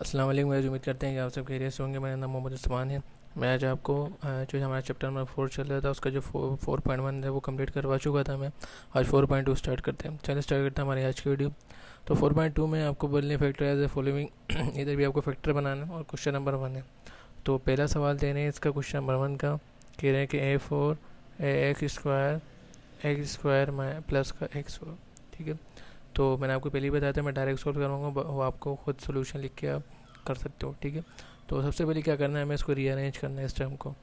अस्सलाम वालेकुम गाइस, उम्मीद करते हैं कि आप सब खैरियत से होंगे। मेरा नाम मोहम्मद उस्मान है। मैं आज आपको जो हमारा चैप्टर नंबर 4 चल रहा था उसका जो 4.1 है वो कंप्लीट करवा चुका था मैं। आज 4.2 स्टार्ट करते हैं। चलिए स्टार्ट करते हैं हमारी आज की वीडियो। तो 4.2 में आपको बोलने फैक्टर एज ए फॉलोइंग इधर भी आपको फैक्टर बनाना है और क्वेश्चन नंबर 1 है। तो पहला सवाल दे रहे हैं इसका क्वेश्चन नंबर 1 का, कह रहे हैं कि A4 एक्स स्क्वायर प्लस का x4। ठीक है, तो मैंने आपको पहले ही बताया था मैं डायरेक्ट सॉल्व करूँगा, वो आपको खुद सोल्यूशन लिख के आप कर सकते हो। ठीक है, तो सबसे पहले क्या करना है, हमें इसको रीअरेंज करना है इस टर्म को।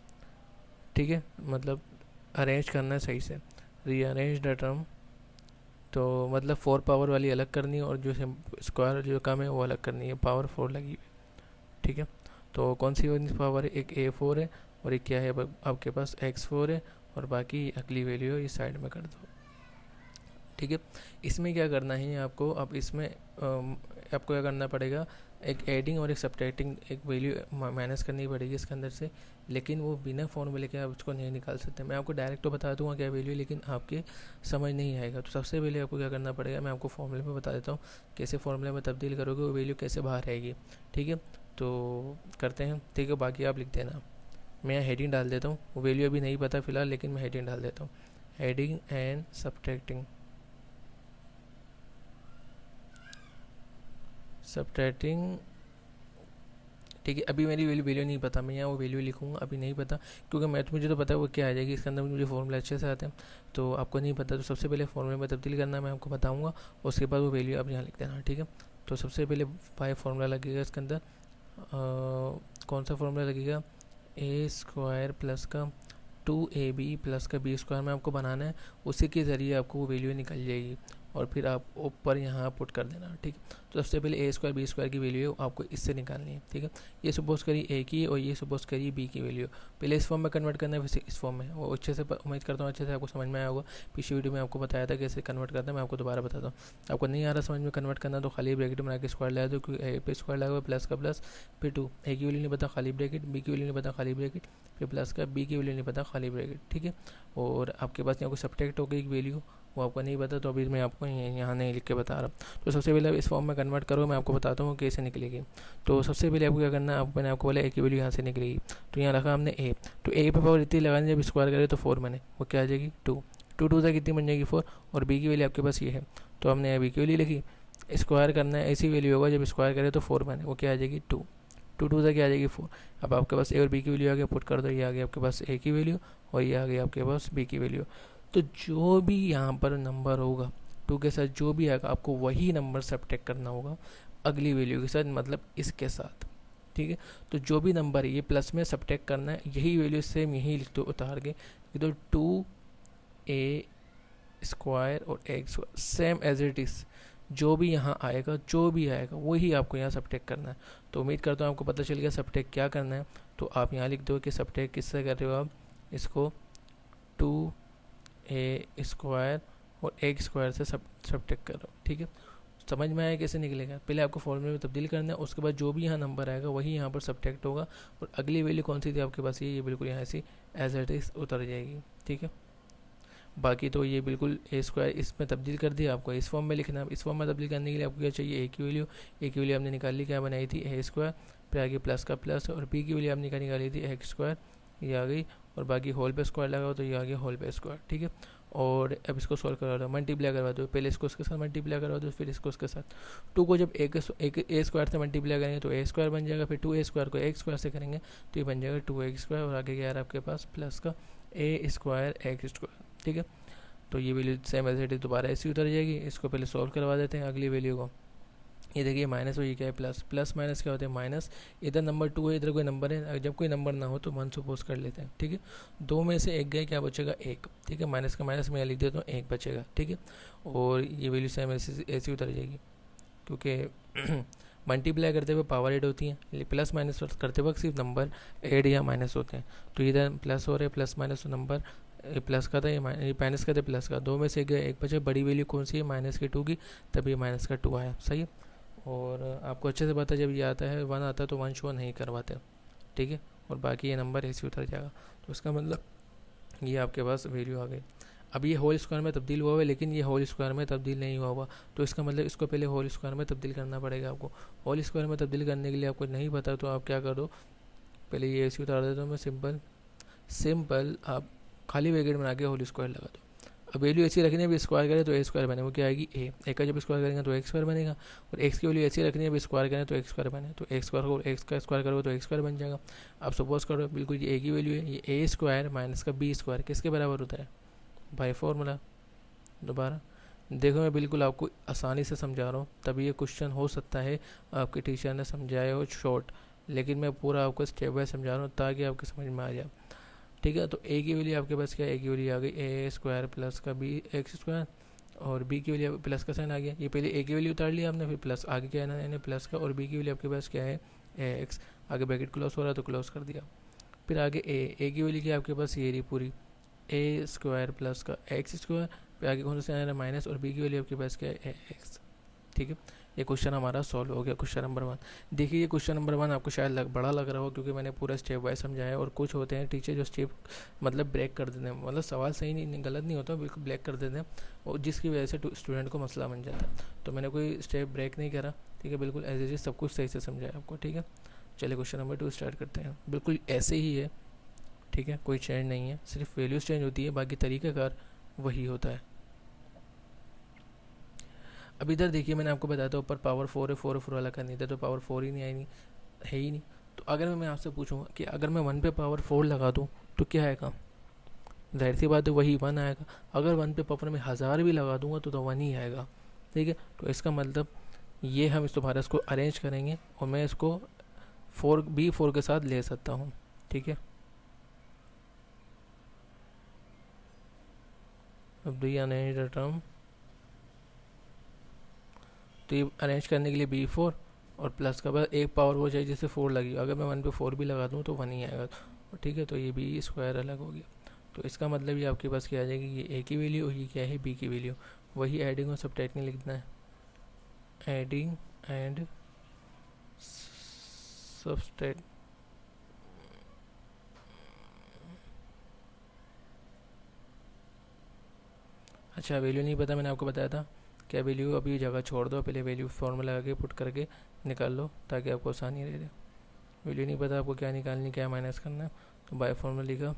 ठीक है, मतलब अरेंज करना है सही से। रीअरेंज द टर्म, तो मतलब 4 पावर वाली अलग करनी है और जो स्क्वायर जो कम है वो अलग करनी है, पावर 4 लगी हुई है। ठीक है, तो कौन सी पावर है, एक A4 है और एक क्या है आपके पास x4 है, और बाकी अगली वैल्यू है ये साइड में कर दो। ठीक है, इसमें क्या करना है आपको, अब इसमें आपको क्या करना पड़ेगा, एक एडिंग और एक सब्ट्रैक्टिंग एक वैल्यू माइनस करनी पड़ेगी इसके अंदर से, लेकिन वो बिना फॉर्मूले के आप उसको नहीं निकाल सकते। मैं आपको डायरेक्ट तो बता दूंगा क्या वैल्यू, लेकिन आपके समझ नहीं आएगा। तो सबसे पहले आपको क्या करना पड़ेगा, मैं आपको फॉर्मूले में बता देता हूँ कैसे फॉर्मूले में तब्दील करोगे वो वैल्यू कैसे बाहर आएगी। ठीक है, तो करते हैं। ठीक है, बाकी आप लिख देना। मैं यहाँ हेडिंग डाल देता हूँ, वो वैल्यू अभी नहीं पता फिलहाल, लेकिन मैं हेडिंग डाल देता हूँ, हेडिंग एंड सब्ट्रैक्टिंग। ठीक है, अभी मेरी वैल्यू नहीं पता, मैं यहाँ वो वैल्यू लिखूँगा, अभी नहीं पता, क्योंकि मैं तो मुझे तो पता है वो क्या आ जाएगी इसके अंदर, मुझे फॉर्मूला अच्छे से आते हैं। तो आपको नहीं पता, तो सबसे पहले फॉर्मूले में तब्दील करना मैं आपको बताऊँगा, उसके बाद वो वैल्यू आप यहाँ लिख देना। ठीक है, तो सबसे पहले बाय फॉर्मूला लगेगा इसके अंदर, कौन सा फॉर्मूला लगेगा, ए स्क्वायर प्लस का 2AB प्लस का बी स्क्वायर में आपको बनाना है, उसी के ज़रिए आपको वो वैल्यू निकल जाएगी और फिर आप ऊपर यहाँ पुट कर देना। ठीक है, तो सबसे पहले ए स्क्वायर बी स्क्वायर की वैल्यू है आपको इससे निकालनी है। ठीक है, ये सपोज करिए ए की और ये सपोज करिए बी की वैल्यू, पहले इस फॉर्म में कन्वर्ट करना है फिर इस फॉर्म में। वो अच्छे से उम्मीद करता हूँ अच्छे से आपको समझ में आया होगा, पिछली वीडियो में आपको बताया था कैसे कन्वर्ट करना है, मैं आपको दोबारा बताता हूँ। आपको नहीं आ रहा समझ में कन्वर्ट करना तो खाली ब्रैकेट बना के स्क्वायर लगा दो, क्योंकि ए पे स्क्वायर लगा हुआ प्लस का प्लस, फिर 2 ए की वैल्यू नहीं पता खाली ब्रैकेट, बी की वैल्यू नहीं पता खाली ब्रैकेट, फिर प्लस का बी की वैल्यू नहीं पता खाली ब्रैकेट। ठीक है, और आपके पास यहाँ कोई सब्ट्रैक्ट हो गई एक वैल्यू, वो आपको नहीं पता, तो अभी मैं आपको यहाँ नहीं लिख के बता रहा। तो सबसे पहले इस फॉर्म में कन्वर्ट करो, मैं आपको बताता हूँ कैसे निकलेगी। तो सबसे पहले आपको क्या करना है, मैंने आपको बोला ए की वैल्यू यहाँ से निकलेगी, तो यहाँ रखा हमने ए, तो ए पे पावर इतनी लगानी, जब स्क्वायर करे तो 4 मैंने, वो क्या आ जाएगी 2, 2 से कितनी बन जाएगी 4, और बी की वैल्यू आपके पास ये है, तो हमने बी की वैल्यू लिखी। स्क्वायर करना है, ऐसी वैल्यू होगा जब स्क्वायर करे तो 4 मैंने, वो क्या आ जाएगी 2, 2 से क्या आ जाएगी 4। अब आपके पास ए और बी की वैल्यू आ गया, पुट कर दो, ये आ गया आपके पास ए की वैल्यू और ये आ गई आपके पास बी की वैल्यू। तो जो भी यहाँ पर नंबर होगा 2 के साथ जो भी आएगा आपको वही नंबर सब्ट्रैक्ट करना होगा अगली वैल्यू के साथ, मतलब इसके साथ। ठीक है, तो जो भी नंबर है ये प्लस में सब्ट्रैक्ट करना है, यही वैल्यू सेम यही लिख दो उतार के, तो 2A स्क्वायर और X square same as it is, जो भी यहाँ आएगा जो भी आएगा वही आपको यहाँ सब्ट्रैक्ट करना है। तो उम्मीद करता हूँ आपको पता चल गया सब्ट्रैक्ट क्या करना है। तो आप यहाँ लिख दो कि सब्ट्रैक्ट किससे कर रहे हो आप, इसको 2A स्क्वायर और एक स्क्वायर से सब्ट्रैक्ट करो। ठीक है, समझ में आया कैसे निकलेगा, पहले आपको फॉर्मूले में तब्दील करना है, उसके बाद जो भी यहाँ नंबर आएगा वही यहाँ पर सब्ट्रैक्ट होगा, और अगली वैल्यू कौन सी थी आपके पास ये बिल्कुल यहाँ से एज इट इज़ उतर जाएगी। ठीक है, बाकी तो ये बिल्कुल ए स्क्वायर इसमें तब्दील कर दिया, आपको इस फॉर्म में लिखना है। इस फॉर्म में तब्दील करने के लिए आपको क्या चाहिए, ए की वैल्यू हमने निकाल ली, क्या बनाई थी ए स्क्वायर, फिर आगे प्लस का प्लस, और बी की वैल्यू हमने क्या निकाली थी एक्स स्क्वायर, ये आ गई, और बाकी होल पे स्क्वायर लगा हो तो ये आ गया होल पे स्क्वायर। ठीक है, और अब इसको सॉल्व करवा दो, मल्टीप्लाई करवा दो, पहले इसको उसके साथ मल्टीप्लाई करवा दो, फिर इसको उसके साथ। 2 को जब एक ए स्क्वायर से मल्टीप्लाई करेंगे तो ए स्क्वायर बन जाएगा, फिर 2A स्क्वायर को एक स्क्वायर से करेंगे तो ये बन जाएगा 2x स्क्वायर, और आगे क्या आ रहा है आपके पास प्लस का ए स्क्वायर एक्स स्क्वायर। ठीक है, तो ये value same as it is दोबारा ऐसी उतर जाएगी। इसको पहले सॉल्व करवा देते हैं अगली वैल्यू को। ये देखिए माइनस, और ये क्या है प्लस, प्लस माइनस क्या होता है माइनस, इधर नंबर 2 है इधर कोई नंबर है, जब कोई नंबर ना हो तो 1 सपोज कर लेते हैं। ठीक है, 2 में से 1 गए, क्या बचेगा 1। ठीक है, माइनस का माइनस मैं लिख देता हूँ 1 बचेगा। ठीक है, और ये वैल्यू सेम ऐसी उतर जाएगी, क्योंकि मल्टीप्लाई करते हुए पावर ऐड होती है, प्लस माइनस करते वक्त सिर्फ नंबर ऐड या माइनस होते हैं। तो इधर प्लस हो रहे प्लस माइनस, तो नंबर प्लस का था ये माइनस का था प्लस का, 2 में से गए 1 बचे, बड़ी वैल्यू कौन सी है माइनस की 2 की, तभी माइनस का 2 आया। सही है, और आपको अच्छे से पता है जब ये आता है 1 आता है तो 1 शो नहीं करवाते। ठीक है, और बाकी ये नंबर ऐसे उतर जाएगा, तो इसका मतलब ये आपके पास वैल्यू आ गई। अब ये होल स्क्वायर में तब्दील हुआ हुआ है, लेकिन ये होल स्क्वायर में तब्दील नहीं हुआ हुआ, तो इसका मतलब इसको पहले होल स्क्वायर में तब्दील करना पड़ेगा आपको। होल स्क्वायर में तब्दील करने के लिए आपको नहीं पता तो आप क्या करो, पहले ये ऐसे उतार देता हूँ मैं, सिंपल आप खाली ब्रैकेट बना के होल स्क्वायर लगा दो। अब वैल्यू ऐसी रखनी है, अभी स्क्वायर करें तो ए स्क्वायर बने, वो क्या आएगी ए का जब स्क्वायर करेंगे तो एक्स स्क्वायर बनेगा, और एक्स की वैल्यू ऐसी रखनी है, अभी स्क्वायर करें तो एक्स स्क्वायर बने, तो एक्स स्क्वायर को एक्स का स्क्वायर करोगे तो एक्स स्क्वायर बन जाएगा। अब सपोज करो बिल्कुल ये ए की वैल्यू है, ये ए स्क्वायर माइनस का बी स्क्वायर किसके बराबर होता है, बाय फॉर्मूला। दोबारा देखो, मैं बिल्कुल आपको आसानी से समझा रहा हूँ, तभी ये क्वेश्चन हो सकता है आपके टीचर ने समझाया हो शॉर्ट, लेकिन मैं पूरा आपको स्टेप बाय समझा रहा हूँ ताकि आपके समझ में आ जाए। ठीक है, तो ए की वैल्यू आपके पास क्या है, ए की वैल्यू आ गई ए स्क्वायर प्लस का बी एक्स स्क्वायर, और बी की वैल्यू प्लस का साइन आ गया। ये पहले ए की वैल्यू उतार लिया आपने, फिर प्लस आगे क्या है ना प्लस का, और बी की वैल्यू आपके पास क्या है ए एक्स, आगे ब्रैकेट क्लोज हो रहा है तो क्लोज कर दिया। फिर आगे ए की वैल्यू क्या आपके पास ये रही पूरी ए स्क्वायर प्लस का एक्स स्क्वायर, फिर आगे कौन सा साइन आ रहा है माइनस, और बी की वैल्यू आपके पास क्या है ए एक्स। ठीक है, ये क्वेश्चन हमारा सॉल्व हो गया, क्वेश्चन नंबर 1। देखिए ये क्वेश्चन नंबर 1 आपको शायद बड़ा लग रहा हो, क्योंकि मैंने पूरा स्टेप वाइज समझाया, और कुछ होते हैं टीचर जो स्टेप मतलब ब्रेक कर देते हैं, मतलब सवाल सही नहीं गलत नहीं होता, बिल्कुल ब्रेक कर देते हैं, और जिसकी वजह से स्टूडेंट को मसला बन जाता है। तो मैंने कोई स्टेप ब्रेक नहीं करा, ठीक है, बिल्कुल एज इज सब कुछ सही से समझाया आपको। ठीक है, चलिए क्वेश्चन नंबर 2 स्टार्ट करते हैं। बिल्कुल ऐसे ही है, ठीक है, कोई चेंज नहीं है, सिर्फ वैल्यूज चेंज होती है, बाकी तरीक़ाकार वही होता है। अब इधर देखिए, मैंने आपको बताया था ऊपर पावर 4 है, 4 वाला करनी था, तो पावर 4 ही नहीं आई, नहीं है ही नहीं। तो अगर मैं आपसे पूछूंगा कि अगर मैं 1 पे पावर 4 लगा दूं तो क्या आएगा, जाहिर सी बात है वही 1 आएगा। अगर 1 पे पावर में 1000 भी लगा दूंगा तो 1 ही आएगा। ठीक है, तो इसका मतलब ये हम इस दोबारा इसको अरेंज करेंगे, और मैं इसको 4 के साथ ले सकता हूँ। ठीक है, अब डी अरेंज द टर्म, तो ये अरेंज करने के लिए B4 और प्लस का बाद एक पावर वो चाहिए जिससे 4 लगी, अगर मैं 1 पे 4 भी लगा दूँ तो 1 ही आएगा। ठीक है, तो ये बी स्क्वायर अलग हो गया। तो इसका मतलब ये आपके पास क्या आ जाएगी, ये ए की वैल्यू और ये क्या है बी की वैल्यू, वही एडिंग और सबट्रैक्टिंग लिखना है, एडिंग एंड सबट्रैक्ट। अच्छा, वैल्यू नहीं पता, मैंने आपको बताया था क्या वैल्यू, अभी जगह छोड़ दो, पहले वैल्यू फॉर्मूला आगे पुट करके निकाल लो ताकि आपको आसानी रहे। वैल्यू नहीं पता आपको क्या निकालनी, क्या माइनस करना है, तो बाय फॉर्मूला लिखा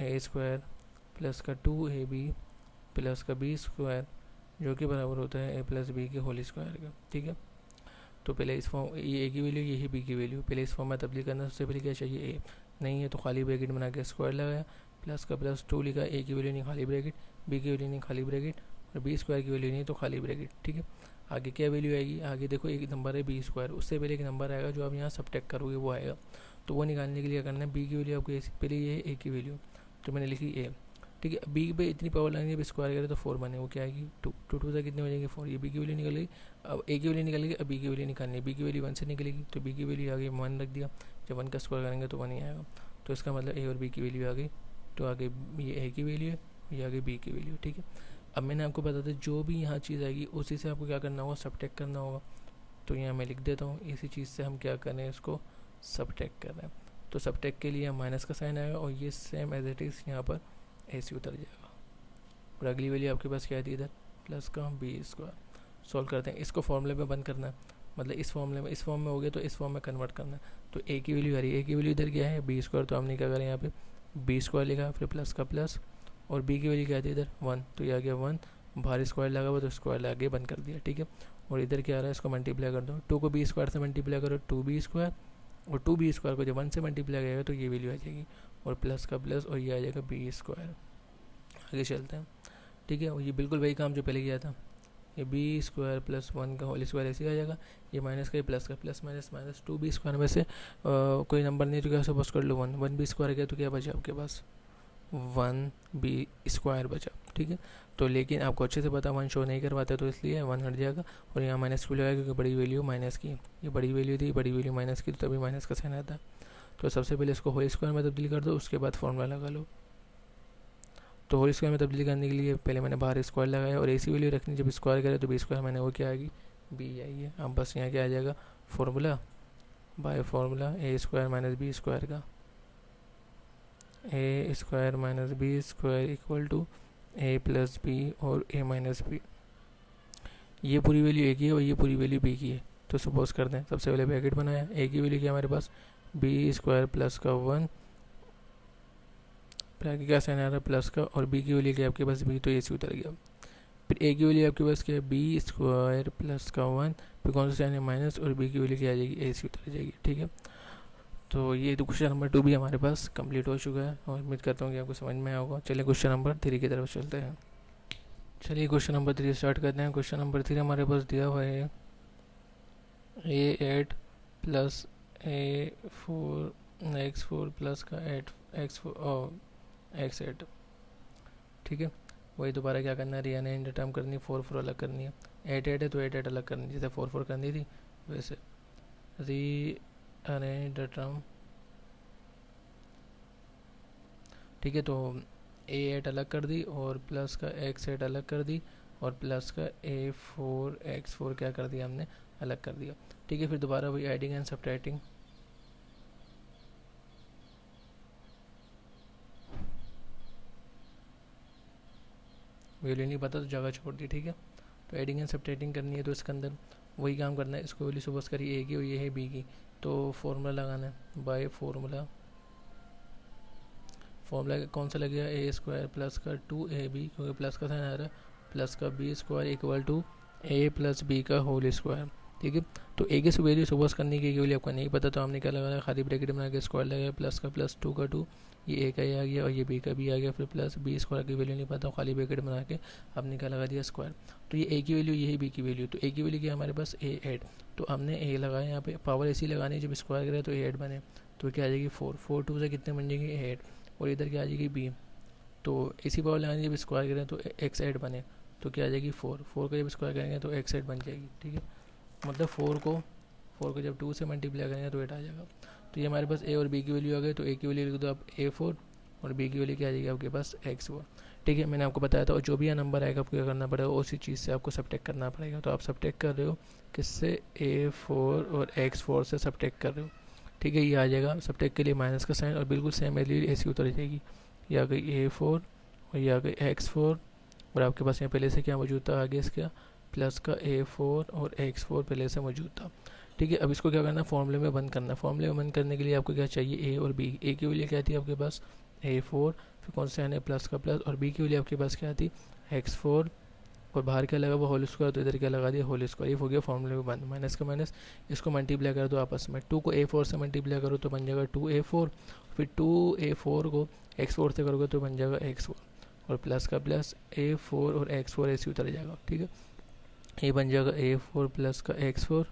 ए स्क्वायर प्लस का 2ab प्लस का बी स्क्वायर, जो कि बराबर होता है ए प्लस बी के होल स्क्वायर का। ठीक है, तो पहले इस फॉर्म, ये ए की वैल्यू, ये है बी की वैल्यू, पहले इस फॉर्म में तब्दील करना। सबसे पहले क्या चाहिए, ए नहीं है तो खाली ब्रैकेट बना के स्क्वायर लगाया, प्लस का प्लस 2 लिखा, ए की वैल्यू नहीं खाली ब्रैकेट, बी की वैल्यू नहीं खाली ब्रैकेट, और बी स्क्वायर की वैल्यू नहीं तो खाली ब्रैकेट। ठीक है, आगे क्या वैल्यू आएगी, आगे देखो एक नंबर है बी स्क्वायर, उससे पहले एक नंबर आएगा जो आप यहाँ सबट्रैक्ट करोगे वो आएगा, तो वो निकालने के लिए करना है बी की वैल्यू आपको पहले ये है ए की वैल्यू, तो मैंने लिखी ए। ठीक है, बी पे इतनी पावर लगेंगे, अब स्क्वायर करें तो 4 बने, वो क्या आएगी 2, 2 से कितने हो जाएंगे 4, ये बी की वैल्यू निकलेगी। अब ए की वैल्यू निकलेगी, अब बी की वैल्यू निकालनी है, बी की वैल्यू 1 से निकलेगी, तो बी की वैल्यू आ गई 1 रख दिया, जब 1 का स्क्वायर करेंगे तो 1 ही आएगा, तो इसका मतलब ए और बी की वैल्यू आ गई, तो आगे ये ए की वैल्यू है, ये आगे बी की वैल्यू। ठीक है, अब मैंने आपको बता था जो भी यहाँ चीज़ आएगी उसी से आपको क्या करना होगा, सबट्रैक्ट करना होगा। तो यहाँ मैं लिख देता हूँ, इसी चीज़ से हम क्या करें, इसको सबट्रैक्ट कर रहे हैं, तो सबट्रैक्ट के लिए माइनस का साइन आएगा, और ये सेम एज इट इज़ यहाँ पर ऐसे उतर जाएगा, और अगली वैल्यू आपके पास क्या थी इधर, प्लस का बी स्क्वायर। सॉल्व करते हैं, इसको फॉर्मूले में बंद करना है, मतलब इस फॉर्मूले में, इस फॉर्म में हो गया तो इस फॉर्म में कन्वर्ट करना है। तो ए की वैल्यू आ रही है, ए की वैल्यू इधर क्या है बी स्क्वायर, तो हमने क्या करें यहाँ पे बी स्क्वायर लिखा, फिर प्लस का प्लस, और बी की वैल्यू क्या थी इधर 1, तो ये आ गया 1, बाहर स्क्वायर लगा हुआ तो स्क्वायर लगा के बंद कर दिया। ठीक है, और इधर क्या आ रहा है, इसको मल्टीप्लाई कर दो, 2 को बी स्क्वायर से मल्टीप्लाई करो 2b स्क्वायर, और 2b स्क्वायर को जब 1 से मल्टीप्लाई करेगा तो ये वैल्यू आ जाएगी, और प्लस का प्लस, और ये आ जाएगा बी स्क्वायर। आगे चलते हैं। ठीक है, और ये बिल्कुल वही काम जो पहले किया था, ये बी स्क्वायर प्लस 1 का होल स्क्वायर ऐसे आ जाएगा, ये माइनस का प्लस का plus minus minus 2b square में से कोई नंबर नहीं तो क्या सपोज कर लो 1b स्क्वायर गया तो क्या बचा आपके पास 1b स्क्वायर बचा। ठीक है, तो लेकिन आपको अच्छे से पता 1 शो नहीं करवाते तो इसलिए 1 हट जाएगा, और यहाँ माइनस क्यों लगाएगा क्योंकि बड़ी वैल्यू माइनस की, ये बड़ी वैल्यू थी, बड़ी वैल्यू माइनस की, तो तभी माइनस का साइन आता है। तो सबसे पहले इसको होल स्क्वायर में तब्दील कर दो, उसके बाद फॉर्मूला लगा लो। तो होल स्क्वायर में तब्दील करने के लिए पहले मैंने बाहर स्क्वायर लगाया, और ऐसी वैल्यू रखनी जब स्क्वायर करे तो बी स्क्वायर मैंने वो क्या आएगी बी आई है। अब बस यहाँ क्या आ जाएगा formula, by formula A square minus B square का, A square minus B square equal to A plus B और ए माइनस बी। ये पूरी वैल्यू ए की है और ये पूरी वैल्यू बी की है। तो सपोज करते हैं, सबसे पहले ब्रैकेट बनाया, ए की वैल्यू क्या हमारे पास बी स्क्वायर प्लस का 1, ब्रैकेट क्या साइन आ रहा है प्लस का, और बी की वैल्यू क्या आपके पास बी, तो ए सी उतर गया। फिर ए की वैल्यू आपके पास क्या है बी स्क्वायर प्लस का 1, फिर कौन सा साइन है माइनस, और बी की वैल्यू क्या आ जाएगी ए सी उतर जाएगी। ठीक है, तो ये तो क्वेश्चन नंबर 2 भी हमारे पास कंप्लीट हो चुका है और उम्मीद करता हूँ कि आपको समझ में आया होगा। चलिए क्वेश्चन नंबर 3 की तरफ चलते हैं। चलिए क्वेश्चन नंबर 3 स्टार्ट करते हैं। क्वेश्चन नंबर 3 हमारे पास दिया हुआ है A8 plus A4 x4 plus का 8 x4 और x8। ठीक है, वही दोबारा क्या करना है, रीअरेंज टर्म करनी है, 4 4 अलग करनी है। 8 8 है तो 8 8 अलग करनी है, जैसे 4 4 करनी थी वैसे रीअरेंज टर्म। ठीक है, तो A8 अलग कर दी और प्लस का x8 अलग कर दी और प्लस का A4 x4 क्या कर दिया हमने अलग कर दिया। ठीक है, फिर दोबारा वही एडिंग एंड सब्ट्रैक्टिंग। वैल्यू नहीं पता तो जगह छोड़ दी। ठीक है, तो एडिंग एंड सब्ट्रैक्टिंग करनी है तो इसके अंदर वही काम करना है। इसको वैल्यू सपोज करिए ए की और ये है बी की, तो फॉर्मूला लगाना है बाय फॉर्मूला कौन सा लगेगा ए स्क्वायर प्लस का 2ab, क्योंकि प्लस का साइन आ रहा है, प्लस का B square equal to A plus B का होल स्क्वायर। ठीक है, तो ए की वैल्यू सपोज करने की वैल्यू आपको नहीं पता तो हमने क्या लगाया, खाली ब्रैकेट बना के स्क्वायर लगाया, प्लस का प्लस 2 का 2, ये ए का ये आ गया और ये बी का भी आ गया, फिर प्लस बी स्क्वायर की वैल्यू नहीं पता, खाली ब्रैकेट बना के हमने क्या लगा दिया स्क्वायर। तो ये ए की वैल्यू, ये है बी की वैल्यू, तो ए की वैल्यू क्या है हमारे पास A8, तो हमने ए लगाया यहाँ पे, पावर ऐसी लगानी है जब स्क्वायर करे तो A8 बने, तो क्या आ जाएगी 4 4 2 से कितने बन जाएंगे 8, और इधर क्या आ जाएगी बी, तो इसी पावर लगानी जब स्क्वायर करें तो x8 बने, तो क्या आ जाएगी 4 4 का जब स्क्वायर करेंगे तो x8 बन जाएगी। ठीक है, मतलब 4 को जब 2 से मल्टीप्लाई करेंगे तो 8 आ जाएगा। तो ये हमारे पास a और b की वैल्यू आ गई, तो a की वैल्यू लिख दो आप A4 और b की वैल्यू क्या आ जाएगी आपके पास x4। ठीक है, मैंने आपको बताया था, और जो भी यह नंबर आएगा आपको क्या करना पड़ेगा, उसी चीज़ से आपको सब्ट्रैक्ट करना पड़ेगा। तो आप सब्ट्रैक्ट कर रहे हो किससे, A4 और x4 से सब्ट्रैक्ट कर रहे हो। ठीक है, ये आ जाएगा सब्ट्रैक्ट के लिए माइनस का साइन और बिल्कुल सेम वैल्यू ऐसी उतर जाएगी, ये आ गई A4 और ये आ गई x4, और आपके पास यहाँ पहले से क्या मौजूद था आगे इसका प्लस का A4 और x4 पहले से मौजूद था। ठीक है, अब इसको क्या करना है फॉर्मूले में बंद करना है। फॉर्मूले में बंद करने के लिए आपको क्या चाहिए, ए और बी। ए की वैल्यू क्या थी आपके पास A4, फिर कौन सा है प्लस का प्लस, और बी की वैल्यू आपके पास क्या थी x4, और बाहर क्या लगा वो होल स्क्वायर, तो इधर क्या लगा दिया होल स्क्वायर। ये हो गया फॉर्मूले में बंद, माइनस का माइनस, इसको मल्टीप्लाई कर दो आपस में, 2 को A4 से मल्टीप्लाई करो तो बन जाएगा 2A4, फिर 2A4 को x4 से करोगे तो बन जाएगा x4, और प्लस का प्लस A4 और x4 ऐसे उतर जाएगा। ठीक है, ये बन जाएगा A4 प्लस का x4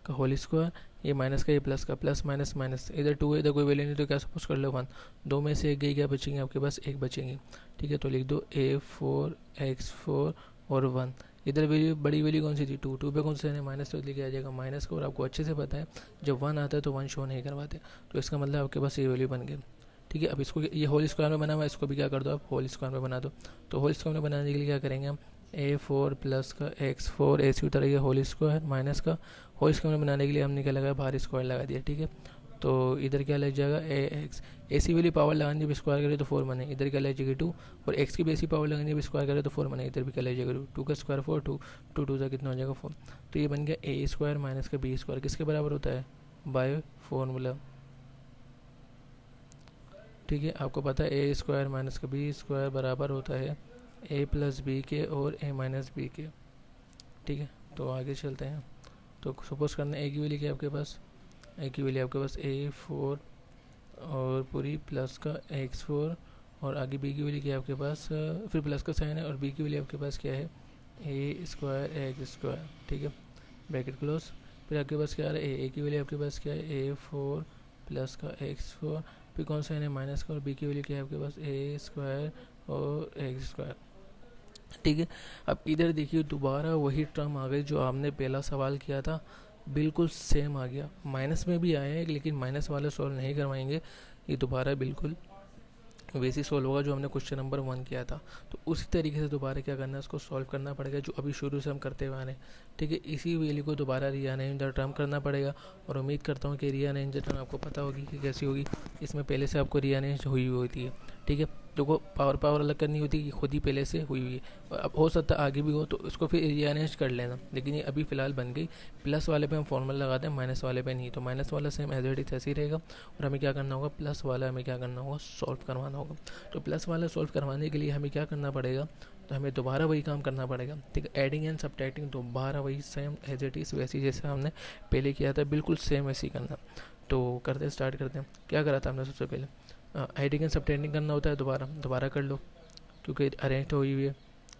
का होल स्क्वायर, ये माइनस का ये प्लस का प्लस माइनस माइनस, इधर 2 है इधर कोई वैल्यू नहीं तो क्या सपोज कर लो 1, 2 में से एक गई, क्या बचेंगे आपके पास एक बचेंगे। ठीक है, तो लिख दो A4 x4 और 1, इधर वैल्यू बड़ी वैल्यू कौन सी थी 2, 2 पे कौन सा है माइनस, तो लेके आ जाएगा माइनस को, और आपको अच्छे से पता है जब 1 आता है तो 1 शो नहीं करवाते, तो इसका मतलब आपके पास ये वैल्यू बन गई। ठीक है, अब इसको ये होल स्क्वायर में बना हुआ है, इसको भी क्या कर दो आप होल स्क्वायर में बना दो। तो होल स्क्वायर में बनाने के लिए क्या करेंगे हम, A4 प्लस का x4 ऐसी उतरेगा होल स्क्वायर, माइनस का होल स्क्वायर में बनाने के लिए हमने क्या लगाया बाहर स्क्वायर लगा दिया। ठीक है, तो इधर क्या लग जाएगा ax, ऐसी वाली पावर लगानी जब स्क्वायर करें तो 4 बने, इधर क्या लग जाएगी 2, और x की बेसी पावर लगानी जब स्क्वायर करें तो 4 बने, इधर भी क्या लग जाएगा 2 का स्क्वायर 4, 2 2 से कितना हो जाएगा 4। तो ये बन गया ए स्क्वायर माइनस का बी स्क्वायर किसके बराबर होता है बाय फॉर्मूला। ठीक है, आपको पता है ए स्क्वायर माइनस का बी स्क्वायर बराबर होता है ए प्लस बी के और ए माइनस बी के। ठीक है, तो आगे चलते हैं। तो सपोज करना ए की वैल्यू क्या है आपके पास, ए की वैल्यू आपके पास A4 और पूरी प्लस का x4, और आगे बी की वैल्यू क्या है आपके पास, फिर प्लस का साइन है, और बी की वैल्यू आपके पास क्या है ए स्क्वायर एक्स स्क्वायर। ठीक है, ब्रैकेट क्लोज, फिर आपके पास क्या आ रहा है ए की वैल्यू आपके पास क्या है A4 प्लस का x4, फिर कौन सा है माइनस का, और बी की वैल्यू क्या है आपके पास ए स्क्वायर और एक्स स्क्वायर। ठीक है, अब इधर देखिए दोबारा वही टर्म आ गई जो आपने पहला सवाल किया था, बिल्कुल सेम आ गया, माइनस में भी आया है लेकिन माइनस वाले सॉल्व नहीं करवाएंगे, ये दोबारा बिल्कुल वैसे सॉल्व होगा जो हमने क्वेश्चन नंबर 1 किया था। तो उसी तरीके से दोबारा क्या करना है, उसको सॉल्व करना पड़ेगा जो अभी शुरू से हम करते हुए आ रहे हैं। ठीक है, इसी वैल्यू को दोबारा रीअरेंज टर्म करना पड़ेगा, और उम्मीद करता हूँ कि रीअरेंज टर्म आपको पता होगी कि कैसी होगी, इसमें पहले से आपको रीअरेंज हुई होती है। ठीक है, देखो पावर अलग करनी होती है कि खुद ही पहले से हुई हुई है, अब हो सकता है आगे भी हो तो इसको फिर रीअरेंज कर लेना, लेकिन ये अभी फ़िलहाल बन गई। प्लस वाले पे हम फॉर्मूला लगाते हैं, माइनस वाले पे नहीं, तो माइनस वाला सेम एज इट इज़ ऐसे ही रहेगा। और हमें क्या करना होगा, प्लस वाला हमें क्या करना होगा, सॉल्व करवाना होगा। तो प्लस वाला सॉल्व करवाने के लिए हमें क्या करना पड़ेगा, तो हमें दोबारा वही काम करना पड़ेगा, ठीक है। एडिंग एंड सब्ट्रैक्टिंग दोबारा वही सेम एज इट इज़ वैसी जैसे हमने पहले किया था, बिल्कुल सेम वैसे ही करना। तो करते हैं, स्टार्ट करते हैं। क्या करा था हमने सबसे पहले, एडिंग एंड सब्ट्रैक्टिंग करना होता है, दोबारा कर लो क्योंकि अरेंज हुई हुई है।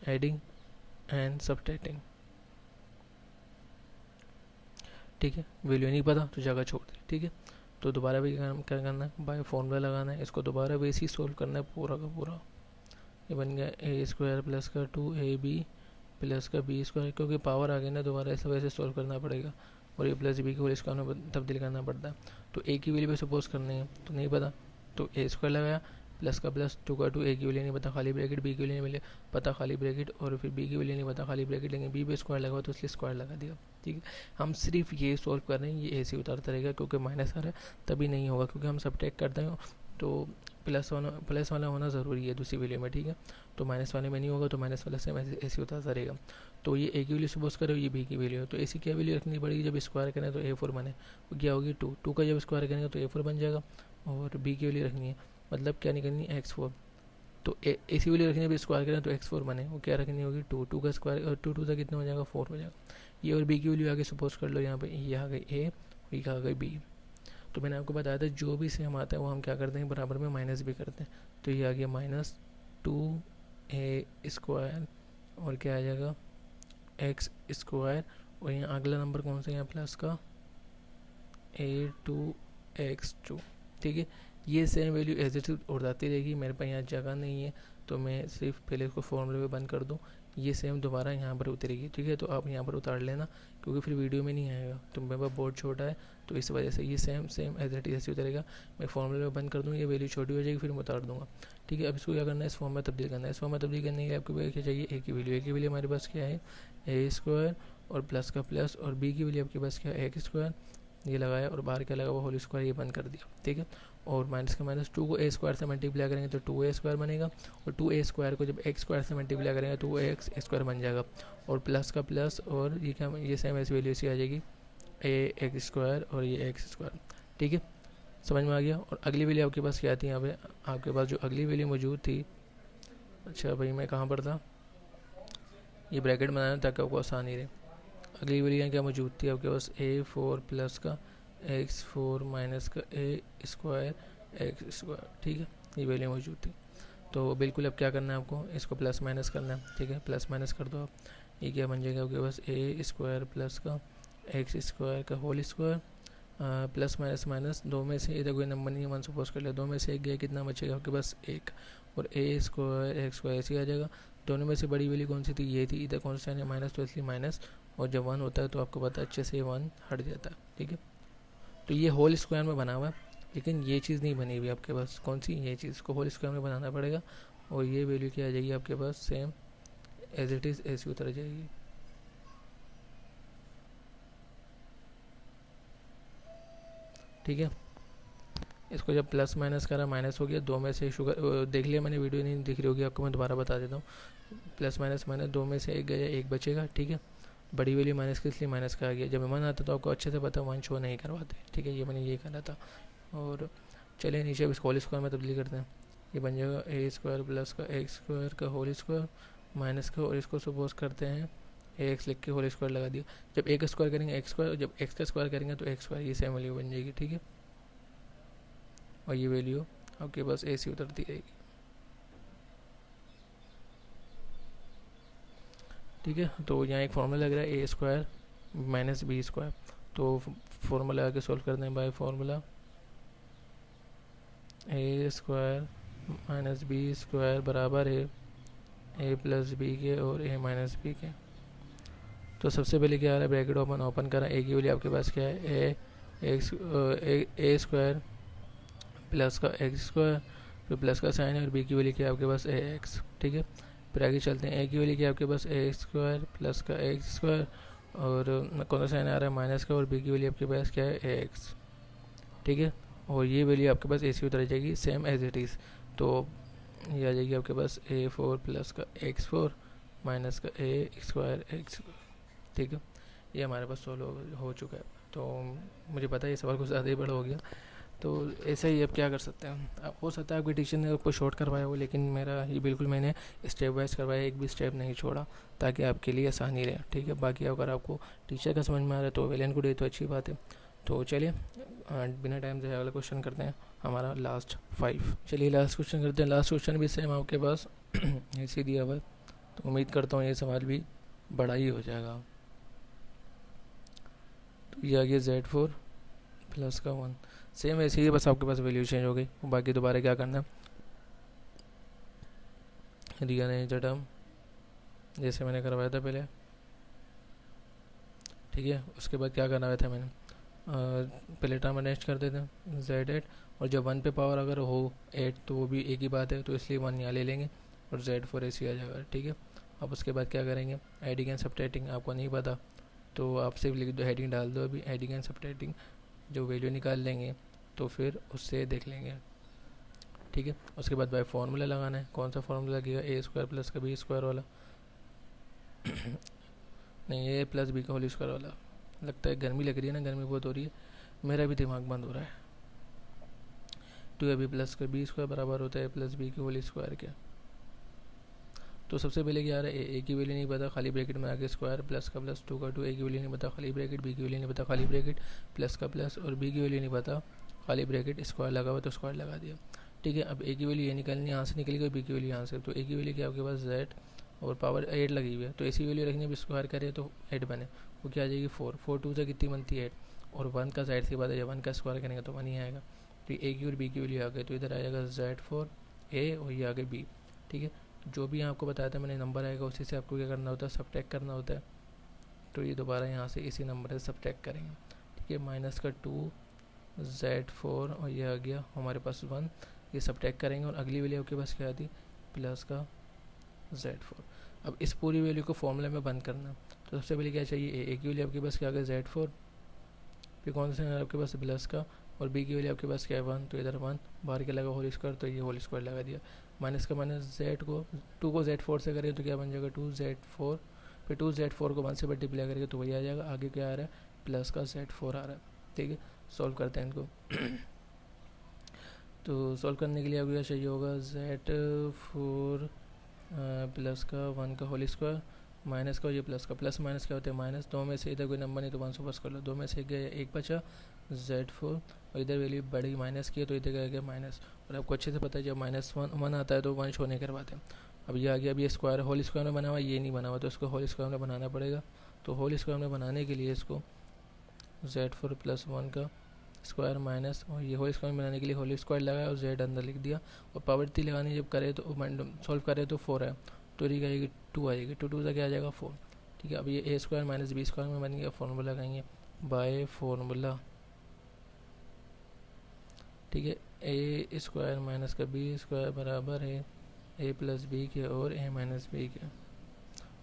एडिंग एंड सब्ट्रैक्टिंग, ठीक है। वैल्यू नहीं पता तो जगह छोड़ दी, ठीक है। तो दोबारा भी क्या करना है, बाय फॉर्मूला लगाना है, इसको दोबारा वैसे ही सोल्व करना है पूरा का पूरा। ये बन गया ए स्क्वायर प्लस का 2ab प्लस का बी स्क्वायर, क्योंकि पावर आ गई ना दोबारा ऐसे वैसे सोल्व करना पड़ेगा, और ये प्लस बी को होल स्क्वायर में तब्दील करना पड़ता है। तो ए की वैल्यू भी सपोज करनी है तो नहीं पता, तो ए स्क्वायर लगाया, प्लस का प्लस 2 का 2, ए की वैल्यू नहीं पता खाली ब्रैकेट, बी की वैल्यू नहीं पता खाली ब्रैकेट, और फिर बी की वैल्यू नहीं पता खाली ब्रैकेट, लेकिन बी पे स्क्वायर लगा तो इसलिए स्क्वायर लगा दिया, ठीक है। हम सिर्फ ये सोल्व कर रहे हैं, ये ऐसे उतारता रहेगा क्योंकि माइनस आ रहा है, तभी नहीं होगा क्योंकि हम सब्ट्रैक्ट करते हैं तो प्लस वाला होना ज़रूरी है दूसरी वैल्यू में, ठीक है। तो माइनस वाले में नहीं होगा तो माइनस वाला सेम ऐसे उतारता रहेगा। तो ये ए की वैल्यू सपोज करो, ये बी की वैल्यू है, तो ए की क्या वैल्यू रखनी पड़ेगी, जब स्क्वायर करें तो A4 बने, वो क्या होगी 2 का जब स्क्वायर करेंगे तो A4 बन जाएगा, और बी की वैल्यू रखनी है, मतलब क्या निकलनी है x4, तो ऐसी वैल्यू रखनी है, स्क्वायर करें तो x4 बने, वो क्या रखनी होगी 2 का स्क्वायर, और 2 से कितना हो जाएगा 4 हो जाएगा। ये और बी की वैल्यू आगे सपोज कर लो, यहाँ पे ये आ गई ए, ये आ गई बी। तो मैंने आपको बताया था जो भी सेम आता है वो हम क्या करते हैं, बराबर में माइनस भी करते हैं। तो ये आ गया -2a स्क्वायर, और क्या आ जाएगा x स्क्वायर, और यहाँ अगला नंबर कौन सा है, यहाँ प्लस का a2x2, ठीक है। ये same value as it is उड़ाती रहेगी, मेरे पास यहाँ जगह नहीं है तो मैं सिर्फ पहले इसको फॉर्मूले में बंद कर दूँ, ये सेम दोबारा यहाँ पर उतरेगी, ठीक है। तो आप यहाँ पर उतार लेना क्योंकि फिर वीडियो में नहीं आएगा, तो मेरे पास बोर्ड छोटा है तो इस वजह से ये सेम एज इट इज ऐसे उतरेगा। मैं फॉर्मूले में बंद कर दूँ, ये वैल्यू छोटी हो जाएगी, फिर मैं उतार दूँगा, ठीक है। अब इसको क्या करना है, इस फॉर्म में तब्दील करना है। इस फॉर्म में तब्दील करने के लिए आपको क्या चाहिए, ए की वैल्यू हमारे पास क्या है ए स्क्वायर, और प्लस का प्लस, और बी की वैल्यू आपके पास क्या है एक्स स्क्वायर, ये लगाया, और बाहर क्या लगा वो होल स्क्वायर, ये बंद कर दिया, ठीक है। और माइनस का माइनस, 2 को ए स्क्वायर से मल्टीप्लाई करेंगे तो 2a स्क्वायर बनेगा, और 2a स्क्वायर को जब एक्स स्क्वायर से मल्टीप्लाई करेंगे तो वो एक्स स्क्वायर बन जाएगा, और प्लस का प्लस, और ये क्या, ये सेम ऐसी वैल्यू सी आ जाएगी ए एक्स स्क्वायर और ये एक्स स्क्वायर, ठीक है। समझ में आ गया। और अगली वैल्यू आपके पास क्या थी, यहाँ पे आपके पास जो अगली वैल्यू मौजूद थी, अच्छा भाई मैं कहाँ पर था, ये ब्रैकेट बनाना ताकि आपको आसानी रहे। अगली वैल्यू यहाँ क्या मौजूद थी आपके पास, a4 प्लस का x4 माइनस का ए स्क्वायर एक्स स्क्वायर, ठीक है। ये वैल्यू मौजूद थी। तो बिल्कुल अब क्या करना है आपको, इसको प्लस माइनस करना है, ठीक है। प्लस माइनस कर दो आप, ये क्या बन जाएगा आपके पास ए स्क्वायर प्लस का एक्स स्क्वायर का whole square, plus minus minus, दो में से इधर कोई नंबर नहीं है, वन सपोज कर लिया, दो में से एक गया, कितना बचेगा आपके पास एक, और ए स्क्वायर एक्स स्क्वायर ऐसे आ जाएगा। दोनों में से बड़ी वैल्यू कौन सी थी, ये थी, इधर कौन सा है माइनस, तो इसलिए माइनस, और जब 1 होता है तो आपको पता है अच्छे से 1 हट जाता है, ठीक है। तो ये होल स्क्वायर में बना हुआ है, लेकिन ये चीज़ नहीं बनी हुई आपके पास, कौन सी, ये चीज़ को होल स्क्वायर में बनाना पड़ेगा, और ये वैल्यू क्या आ जाएगी आपके पास, सेम एज इट इज़ ऐसी उतर जाएगी, ठीक है। इसको जब प्लस माइनस करा माइनस हो गया, दो में से शुगर देख लिया मैंने, वीडियो नहीं दिख रही होगी आपको, मैं दोबारा बता देता हूँ। प्लस माइनस माइनस, दो में से एक गया, एक बचेगा, ठीक है। बड़ी वैल्यू माइनस की इसलिए माइनस का आ गया, जब वन आता तो आपको अच्छे से पता वन शो नहीं करवाते, ठीक है। ये मैंने ये करा था। और चलिए नीचे अब इसको होल स्क्वायर में तब्दील करते हैं। ये बन जाएगा ए स्क्वायर प्लस का एक्स स्क्वायर का होल स्क्वायर माइनस का, और इसको सपोज करते हैं ए एक्स लिख के होल स्क्वायर लगा दिया। जब एक स्क्वायर करेंगे एक्स स्क्वायर, जब एक्स का स्क्वायर करेंगे तो एक्स स्क्वायर, ये सेम वैल्यू बन जाएगी, ठीक है। और ये वैल्यू आपके पास ऐसी उतरती रहेगी, ठीक है। तो यहाँ एक फॉर्मूला लग रहा है A square minus B square, तो फॉर्मूला आके सॉल्व करते हैं by formula A square minus B square बराबर है ए प्लस बी के और ए माइनस बी के। तो सबसे पहले क्या आ रहा है, ब्रैकेट ओपन करा, ए की वैल्यू आपके पास क्या है ए स्क्वायर प्लस का एक्स स्क्वायर, फिर प्लस का साइन है, और बी की वैल्यू क्या है आपके पास ए एक्स, ठीक है। फिर आगे चलते हैं, ए की वैल्यू क्या है आपके पास ए स्क्वायर प्लस का एक्स स्क्वायर, और कौन सा साइन आ रहा है माइनस का, और बी की वैल्यू आपके पास क्या है ए एक्स, ठीक है। और ये वैल्यू आपके पास ऐसी उतर जाएगी सेम एज इट इज़। तो ये आ जाएगी आपके पास A4 प्लस का x4 माइनस का A² x। ठीक है, ये हमारे पास सोल्व हो चुका है। तो मुझे पता है ये सवाल कुछ ज़्यादा ही बड़ा हो गया, तो ऐसा ही अब क्या कर सकते हैं। अब हो सकता है आपके टीचर ने आपको शॉर्ट करवाया हो, लेकिन मेरा ये बिल्कुल मैंने स्टेप वाइज करवाया, एक भी स्टेप नहीं छोड़ा, ताकि आपके लिए आसानी रहे। ठीक है, बाकी अगर आपको टीचर का समझ में आ रहा है तो वेल एंड गुड है, तो अच्छी बात है। तो चलिए बिना टाइम से अगला क्वेश्चन करते हैं, हमारा लास्ट 5। चलिए लास्ट क्वेश्चन करते हैं। लास्ट क्वेश्चन भी सेम आपके पास ऐसे दिया हुआ है, तो उम्मीद करता हूँ ये सवाल भी बड़ा ही हो जाएगा। तो ये आ गया Z4 प्लस का 1, सेम ऐसे ही, बस आपके पास वैल्यू चेंज हो गई। बाकी दोबारा क्या करना है, रीअरेंज द टर्म जैसे मैंने करवाया था पहले। ठीक है, उसके बाद क्या करना था मैंने, पहले टर्म अरेंज कर देते हैं Z8, और जब 1 पे पावर अगर हो 8 तो वो भी एक ही बात है, तो इसलिए 1 यहाँ ले लेंगे और Z4 ऐसे आ जाएगा। ठीक है, अब उसके बाद क्या करेंगे, एडिंग एंड सबट्रैक्टिंग। आपको नहीं पता तो आप सिर्फ लिख दो, हेडिंग डाल दो अभी, एडिंग एंड सबट्रैक्टिंग, जो वैल्यू निकाल लेंगे तो फिर उससे देख लेंगे। ठीक है, उसके बाद बाय फार्मूला लगाना है। कौन सा फार्मूला लगेगा, A² प्लस का B² वाला नहीं, A प्लस B का होल स्क्वायर वाला। लगता है गर्मी लग रही है ना, गर्मी बहुत हो रही है, मेरा भी दिमाग बंद हो रहा है। 2AB प्लस का B² बराबर होता है A प्लस B के होल स्क्वायर के। तो सबसे पहले क्या आ रहा है, ए की वैल्यू नहीं पता, खाली ब्रैकेट में आके स्क्वायर, प्लस का प्लस, 2 का 2, ए की वैल्यू नहीं पता, खाली ब्रैकेट, बी की वैल्यू नहीं पता, खाली ब्रैकेट, प्लस का प्लस, और बी की वैल्यू नहीं पता, खाली ब्रैकेट, स्क्वायर लगा हुआ तो स्क्वायर लगा दिया। ठीक है, अब ए की वैल्यू ये निकालनी, यहाँ से निकली गई, बी की वैल्यू यहाँ से, तो ए की वैल्यू क्या आपके पास Z और पावर 8 लगी हुई है, तो ऐसी वैल्यू रखनी है, स्क्वायर करे तो 8 बने, वो क्या आ जाएगी 4, 4 2 से कितनी बनती है 8, और 1 का साइड से बात है, जब 1 का स्क्वायर करेंगे तो 1 ही आएगा। तो ए की और बी की वैल्यू आ गई, तो इधर आ जाएगा Z4 A और ये आ गई B। ठीक है, जो भी आपको बताया था मैंने नंबर आएगा, उसी से आपको क्या करना होता है, सबट्रैक्ट करना होता है। तो ये दोबारा यहाँ से इसी नंबर से सबट्रैक्ट करेंगे। ठीक है, माइनस का 2 Z4 और ये आ गया हमारे पास 1, ये सबट्रैक्ट करेंगे, और अगली वैल्यू आपके पास क्या आती, प्लस का Z4। अब इस पूरी वैल्यू को फॉर्मूला में बंद करना, तो सबसे पहले क्या चाहिए, ए की वैल्यू आपके पास क्या आ गया Z4, फिर कौन सा है आपके पास प्लस का, और बी की वैल्यू आपके पास क्या है 1, तो इधर 1 बाहर के लगा होल स्क्वायर, तो ये होल स्क्वायर लगा दिया। माइनस का माइनस, Z को 2 को Z4 से करें तो क्या बन जाएगा 2Z4, फिर 2Z4 को 1 से मल्टीप्लाई करेंगे तो वही आ जाएगा। आगे क्या आ रहा है, प्लस का Z4 आ रहा है। ठीक है, सॉल्व करते हैं इनको तो सॉल्व करने के लिए आपको क्या चाहिए होगा, Z4 प्लस का 1 का होल स्क्वायर, माइनस का, ये प्लस का, प्लस माइनस क्या होता है माइनस, दो में से इधर कोई नंबर नहीं तो 1 से पास कर लो, दो में से गया एक बचा Z4, और इधर वैल्यू बड़ी माइनस की है तो इधर क्या गया माइनस, और आपको अच्छे से पता है जब -1 आता है तो 1 शो नहीं करवाते हैं। अब ये आ गया, अब ये स्क्वायर होल स्क्वायर में बना हुआ, ये नहीं बना हुआ, तो इसको होल स्क्वायर में बनाना पड़ेगा। तो होल स्क्वायर में बनाने के लिए इसको Z4 प्लस 1 का स्क्वायर माइनस, और ये होल स्क्वायर बनाने के लिए होल स्क्वायर लगाया और Z अंदर लिख दिया, और पावर 3 लगानी जब करे तो सॉल्व करे तो 4 है, तो ये आएगी 2 आएगी, 2 से क्या आ जाएगा 4। ठीक है, अब ये A² माइनस B² में बन गया, फॉर्मूला लगाएंगे बाय फॉर्मूला। ठीक है, A² माइनस का B² बराबर है A प्लस बी के और A माइनस बी के।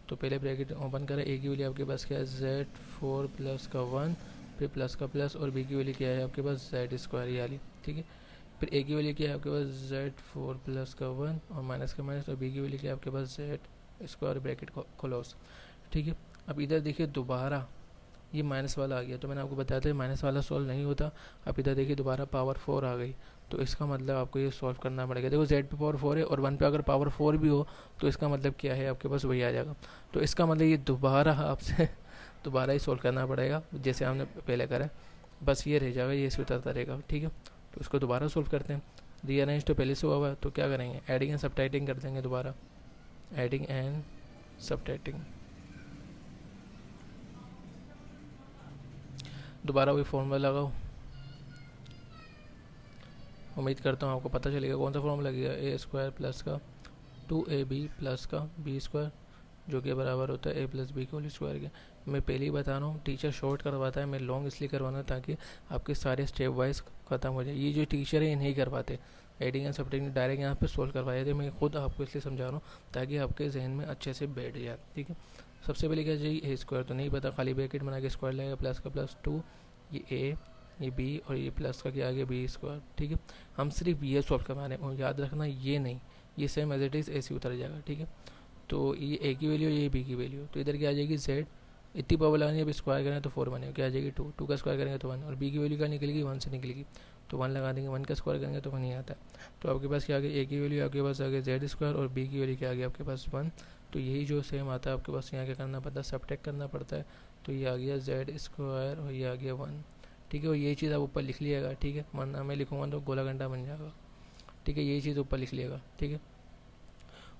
तो पहले ब्रैकेट ओपन करें, ए की वैल्यू आपके पास क्या है Z4 प्लस का 1, फिर प्लस का प्लस, और बी की वैल्यू क्या है आपके पास Z² ये वाली। ठीक है, फिर ए की वैल्यू क्या है आपके पास Z4 प्लस का 1 और माइनस का माइनस, और बी की वैल्यू क्या है आपके पास Z² ब्रैकेट क्लोज। ठीक है, अब इधर देखिए दोबारा ये माइनस वाला आ गया, तो मैंने आपको बताया था माइनस वाला सॉल्व नहीं होता। अब इधर देखिए दोबारा पावर 4 आ गई, तो इसका मतलब आपको ये सॉल्व करना पड़ेगा। देखो Z पे पावर 4 है और 1 पे अगर पावर 4 भी हो तो इसका मतलब क्या है आपके पास वही आ जाएगा। तो इसका मतलब ये दोबारा आपसे दोबारा ही सॉल्व करना पड़ेगा जैसे हमने पहले करा, बस ये रह जाएगा, ये इस उतरता रहेगा। ठीक है, तो इसको दोबारा सॉल्व करते हैं। रीअरेंज तो पहले से हुआ है, तो क्या करेंगे, एडिंग एंड सबट्रैक्टिंग कर देंगे दोबारा, एडिंग एंड सबट्रैक्टिंग। दोबारा वही फॉर्मूला लगाओ, उम्मीद करता हूँ आपको पता चलेगा कौन सा फॉर्मूला लगेगा, A² प्लस का 2AB प्लस का B² जो कि बराबर होता है A प्लस बी के होल स्क्वायर के। मैं पहले ही बता रहा हूँ टीचर शॉर्ट करवाता है, मैं लॉन्ग इसलिए करवाना ताकि आपके सारे स्टेप वाइज ख़त्म हो जाए। ये जो टीचर है ये नहीं करवाते, एडिंग एंड सबट्रैक्टिंग डायरेक्ट यहाँ पे सोल्व करवाए थे, मैं खुद आपको इसलिए समझा रहा हूँ ताकि आपके जहन में अच्छे से बैठ जाए। ठीक है, सबसे पहले क्या चाहिए, A² तो नहीं पता, खाली ब्रैकेट बना के स्क्वायर लगेगा, प्लस का प्लस 2, ये A, ये B और ये प्लस का क्या आ गया B²। ठीक है, हम सिर्फ ये सॉल्व करवा रहे हैं, और याद रखना ये नहीं ये सेम एज इट इज़ ऐसे उतर जाएगा, ठीक है। तो ये ए की वैल्यू, ये बी की वैल्यू, तो इधर क्या आ जाएगी जेड, इतनी पावर लगानी है, अब स्क्वायर करें तो 4 बनेगा, क्या आ जाएगी 2, 2 का स्क्वायर करेंगे तो 1, और बी की वैल्यू क्या निकलेगी 1 से निकलेगी, तो 1 लगा देंगे, 1 का स्क्वायर करेंगे तो 1 ही आता है। तो आपके पास क्या आ गया, ए की वैल्यू आपके पास आ गया जेड स्क्वायर और बी की वैल्यू क्या आ गया आपके पास 1। तो यही जो सेम आता है आपके पास यहाँ क्या करना पड़ता है, सब्ट्रैक्ट करना पड़ता है। तो ये आ गया जेड स्क्वायर और ये आ गया 1, ठीक है। और यही चीज़ आप ऊपर लिख लिएगा, ठीक है, वरना मैं लिखूँगा तो गोला घंटा बन जाएगा, ठीक है। यही चीज़ ऊपर लिख लिएगा, ठीक है।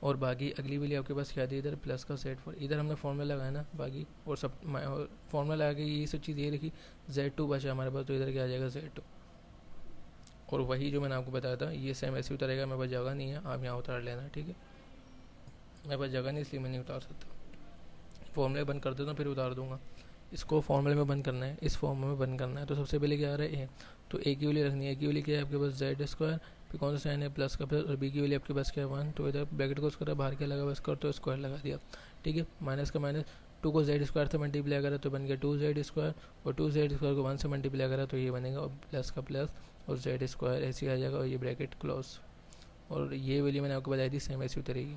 और बाकी अगली वैल्यू आपके पास क्या थी, इधर प्लस का सेट फॉर, इधर हमने फॉर्मूला लगाया ना बाकी, और सब फॉर्मूला लगा के ये सब चीज़ ये लिखी, Z2 बचा हमारे पास, तो इधर क्या आ जाएगा Z2। और वही जो मैंने आपको बताया था ये सेम ऐसे उतरेगा, मेरे पास जगह नहीं है, आप यहाँ उतार लेना, ठीक है। मेरे पास जगह नहीं इसलिए मैं नहीं उतार सकता, फॉर्मूले बंद कर देता हूँ फिर उतार दूँगा। इसको फॉर्मूले में बंद करना है, इस फॉर्मूले में बंद करना है। तो सबसे पहले क्या आ रहा है ए, तो ए की वैल्यू रखनी है, ए की वैल्यू क्या है आपके पास जेड स्क्वायर, फिर कौन सा साइन है प्लस का प्लस, और बी की वैल्यू आपके पास क्या है 1, तो इधर ब्रैकेट को उसका बाहर क्या लगा बस कर, तो स्क्वायर लगा दिया, ठीक है। माइनस का माइनस, 2 को जेड स्क्वायर से मल्टीप्लाई करा तो बन गया 2z स्क्वायर, और 2z स्क्वायर को 1 से मल्टीप्लाई करा तो ये बनेगा, और प्लस का प्लस और जेड स्क्वायर ऐसे आ जाएगा, और ये ब्रैकेट क्लोज। और ये वैल्यू मैंने आपको बताई थी सेम ऐसी उतरेगी,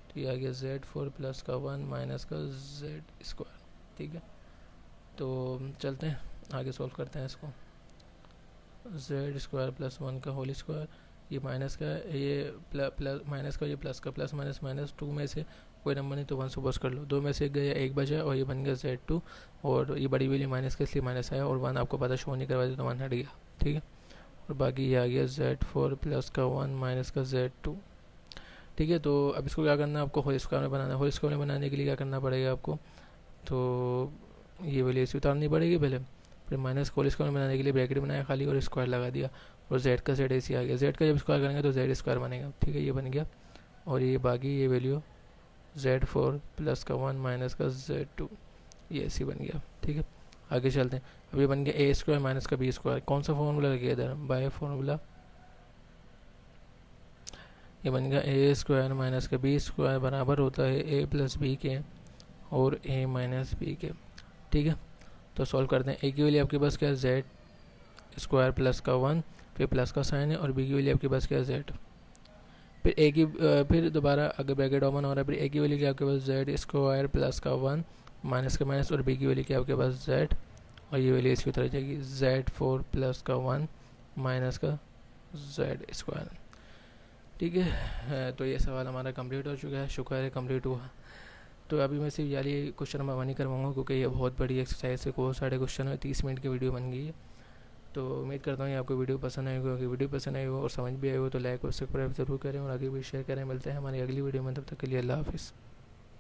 तो ये आ गया Z4 प्लस का 1 माइनस का जेड स्क्वायर, ठीक है। तो चलते हैं आगे सॉल्व करते हैं इसको। जेड स्क्वायर प्लस 1 का होल स्क्वायर, ये माइनस का, ये प्लस माइनस का, ये प्लस का, प्लस माइनस माइनस, 2 में से कोई नंबर नहीं तो 1 सुपोज कर लो, 2 में से एक गया, एक बचा, और ये बन गया Z2, और ये बड़ी वैल्यू माइनस का इसलिए माइनस आया, और 1 आपको पता शो नहीं करवा दिया तो 1 हट गया, ठीक है। और बाकी ये आ गया Z4 प्लस का 1 माइनस का Z2, ठीक है। तो अब इसको क्या करना है आपको, होल स्क्वायर में बनाना है। होल स्क्वायर में बनाने के लिए क्या करना पड़ेगा आपको, तो ये वैल्यू ऐसी उतारनी पड़ेगी पहले, फिर माइनस होल स्क्वायर बनाने के लिए ब्रैकेट बनाया खाली और स्क्वायर लगा दिया, और जेड का जेड ऐसी आ गया, जेड का जब स्क्वायर करेंगे तो जेड स्क्वायर बनेगा, ठीक है, ये बन गया। और ये बाकी ये वैल्यू Z4 प्लस का 1 माइनस का Z2, ये ऐसी बन गया, ठीक है। आगे चलते हैं, अब ये बन गया ए स्क्वायर माइनस का बी स्क्वायर, कौन सा फॉर्मूला लगे इधर, बाय फॉर्मूला, ये बन गया ए स्क्वायर माइनस का बी स्क्वायर बराबर होता है ए प्लस बी के और ए माइनस बी के, ठीक है। तो सॉल्व करते हैं, ए की वैल्यू आपके पास क्या है जेड स्क्वायर प्लस का 1, फिर प्लस का साइन है, और बी की वैल्यू आपके पास क्या है जेड, फिर ए की फिर दोबारा अगर ब्रैकेट ओपन हो रहा है, फिर ए की वैल्यू क्या आपके पास जेड स्क्वायर प्लस का 1 माइनस का माइनस, और बी की वैल्यू क्या आपके पास जेड, और ये वैल्यू इसकी तरह जाएगी Z4 प्लस का 1 माइनस का जेड स्क्वायर, ठीक है। तो ये सवाल हमारा कंप्लीट हो चुका है, शुक्र है कंप्लीट हुआ। तो अभी मैं सिर्फ यार ये क्वेश्चन मैं नहीं करवाऊँगा क्योंकि ये बहुत बड़ी एक्सरसाइज है, को सारे क्वेश्चन में 30 मिनट की वीडियो बन गई है। तो उम्मीद करता हूँ आपको वीडियो पसंद आई होगी, अगर वीडियो पसंद आई हो और समझ भी आई हो तो लाइक और सब्सक्राइब जरूर करें और आगे भी शेयर करें। मिलते हैं हमारी अगली वीडियो में, तब तक के लिए अल्लाह हाफिज़।